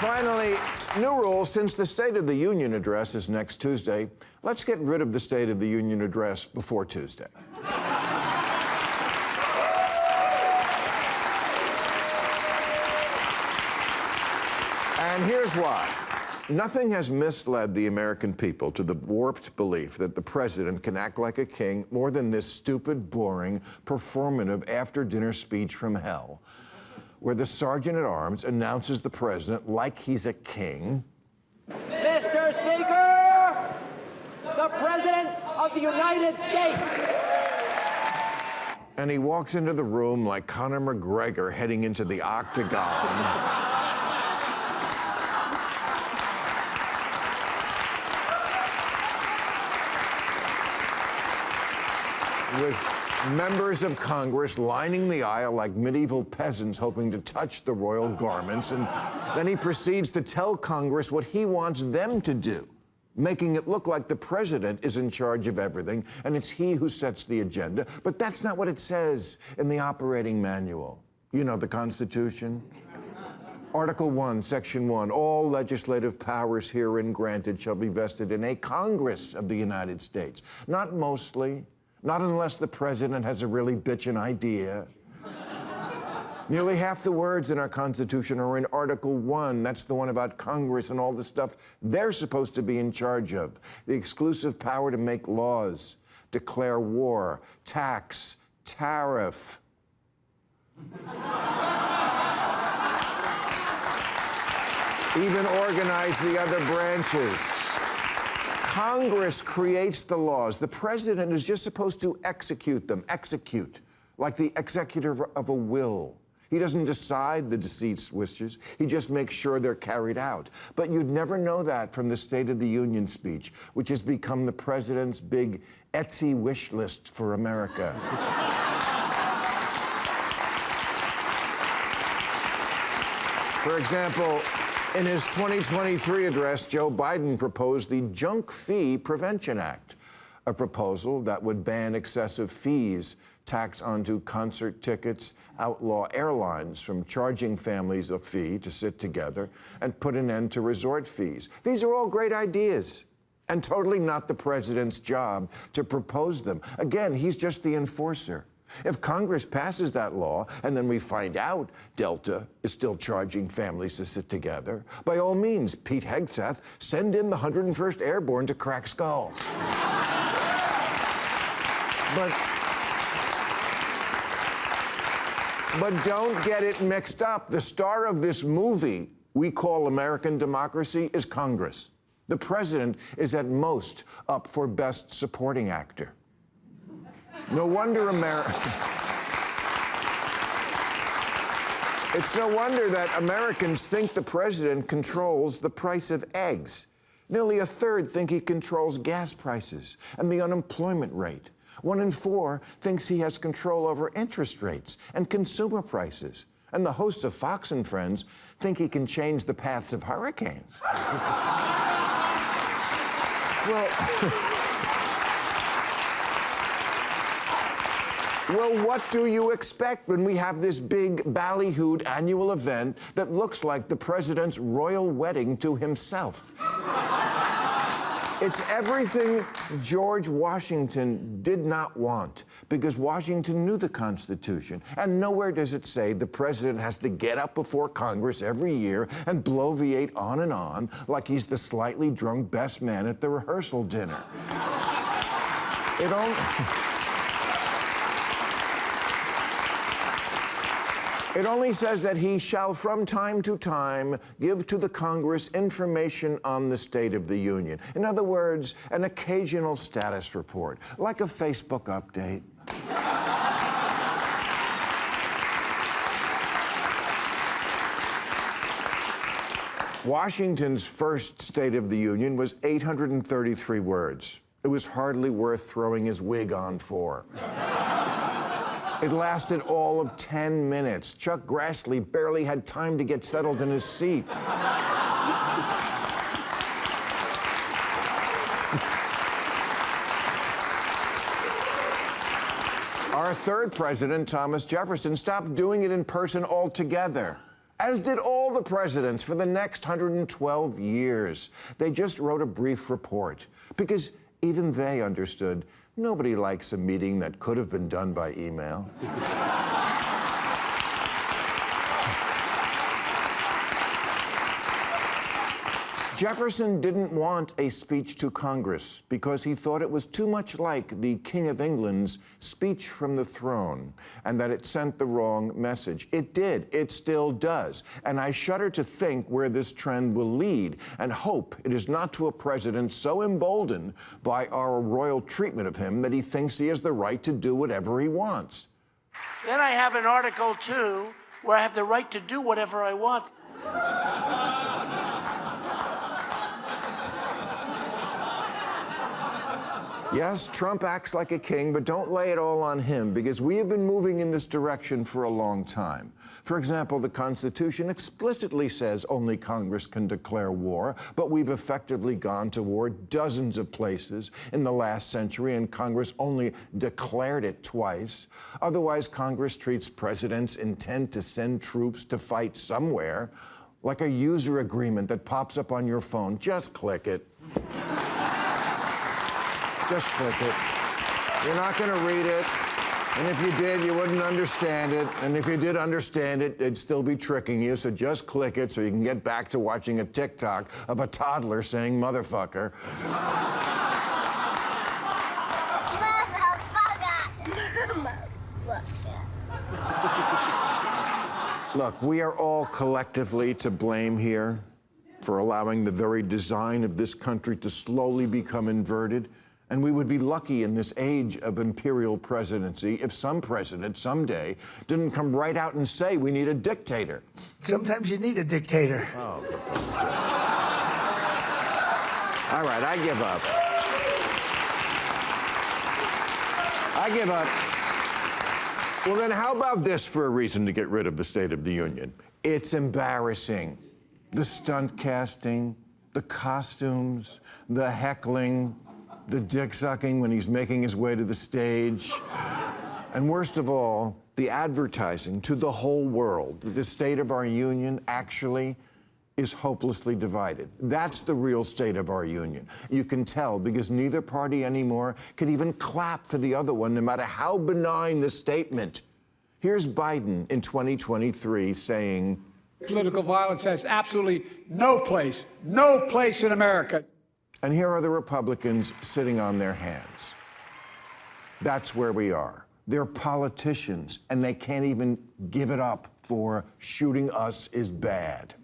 Finally, new rule. Since the State of the Union address is next Tuesday, let's get rid of the State of the Union address before Tuesday. And here's why. Nothing has misled the American people to the warped belief that the president can act like a king more than this stupid, boring, performative after-dinner speech from hell, where the sergeant-at-arms announces the president like he's a king. Mr. Speaker, the President of the United States. And he walks into the room like Conor McGregor heading into the octagon. With members of Congress lining the aisle like medieval peasants hoping to touch the royal garments, and then he proceeds to tell Congress what he wants them to do, making it look like the president is in charge of everything and it's he who sets the agenda. But that's not what it says in the operating manual. You know, the Constitution. Article 1, Section 1, all legislative powers herein granted shall be vested in a Congress of the United States. Not mostly. Not unless the president has a really bitchin' idea. Nearly half the words in our Constitution are in Article 1. That's the one about Congress and all the stuff they're supposed to be in charge of. The exclusive power to make laws, declare war, tax, tariff. Even organize the other branches. Congress creates the laws. The president is just supposed to execute them. Execute, like the executor of a will. He doesn't decide the deceased's wishes. He just makes sure they're carried out. But you'd never know that from the State of the Union speech, which has become the president's big Etsy wish list for America. For example, in his 2023 address, Joe Biden proposed the Junk Fee Prevention Act, a proposal that would ban excessive fees tacked onto concert tickets, outlaw airlines from charging families a fee to sit together, and put an end to resort fees. These are all great ideas, and totally not the president's job to propose them. Again, he's just the enforcer. If Congress passes that law and then we find out Delta is still charging families to sit together, by all means, Pete Hegseth, send in the 101st Airborne to crack skulls. But don't get it mixed up. The star of this movie we call American democracy is Congress. The president is at most up for Best Supporting Actor. No wonder It's no wonder that Americans think the president controls the price of eggs. Nearly a third think he controls gas prices and the unemployment rate. 1 in 4 thinks he has control over interest rates and consumer prices. And the hosts of Fox and Friends think he can change the paths of hurricanes. Well, what do you expect when we have this big ballyhooed annual event that looks like the president's royal wedding to himself? It's everything George Washington did not want, because Washington knew the Constitution, and nowhere does it say the president has to get up before Congress every year and bloviate on and on like he's the slightly drunk best man at the rehearsal dinner. It only says that he shall from time to time give to the Congress information on the State of the Union. In other words, an occasional status report, like a Facebook update. Washington's first State of the Union was 833 words. It was hardly worth throwing his wig on for. It lasted all of 10 minutes. Chuck Grassley barely had time to get settled in his seat. Our third president, Thomas Jefferson, stopped doing it in person altogether as did all the presidents for the next 112 years. They just wrote a brief report because even they understood nobody likes a meeting that could have been done by email. Jefferson didn't want a speech to Congress because he thought it was too much like the King of England's speech from the throne and that it sent the wrong message. It did. It still does. And I shudder to think where this trend will lead and hope it is not to a president so emboldened by our royal treatment of him that he thinks he has the right to do whatever he wants. Then I have an Article 2 where I have the right to do whatever I want. Yes, Trump acts like a king, but don't lay it all on him, because we have been moving in this direction for a long time. For example, the Constitution explicitly says only Congress can declare war, but we've effectively gone to war dozens of places in the last century, and Congress only declared it twice. Otherwise, Congress treats presidents' intent to send troops to fight somewhere like a user agreement that pops up on your phone. Just click it. Just click it. You're not going to read it. And if you did, you wouldn't understand it. And if you did understand it, it'd still be tricking you. So just click it so you can get back to watching a TikTok of a toddler saying motherfucker. Look, we are all collectively to blame here for allowing the very design of this country to slowly become inverted. And we would be lucky in this age of imperial presidency if some president someday didn't come right out and say we need a dictator. Sometimes you need a dictator. Oh, for fuck's sake. All right, I give up. I give up. Well, then how about this for a reason to get rid of the State of the Union? It's embarrassing. The stunt casting, the costumes, the heckling, the dick sucking when he's making his way to the stage. And worst of all, the advertising to the whole world that the state of our union actually is hopelessly divided. That's the real state of our union. You can tell because neither party anymore can even clap for the other one, no matter how benign the statement. Here's Biden in 2023 saying, political violence has absolutely no place in America. And here are the Republicans sitting on their hands. That's where we are. They're politicians, and they can't even give it up for shooting us is bad.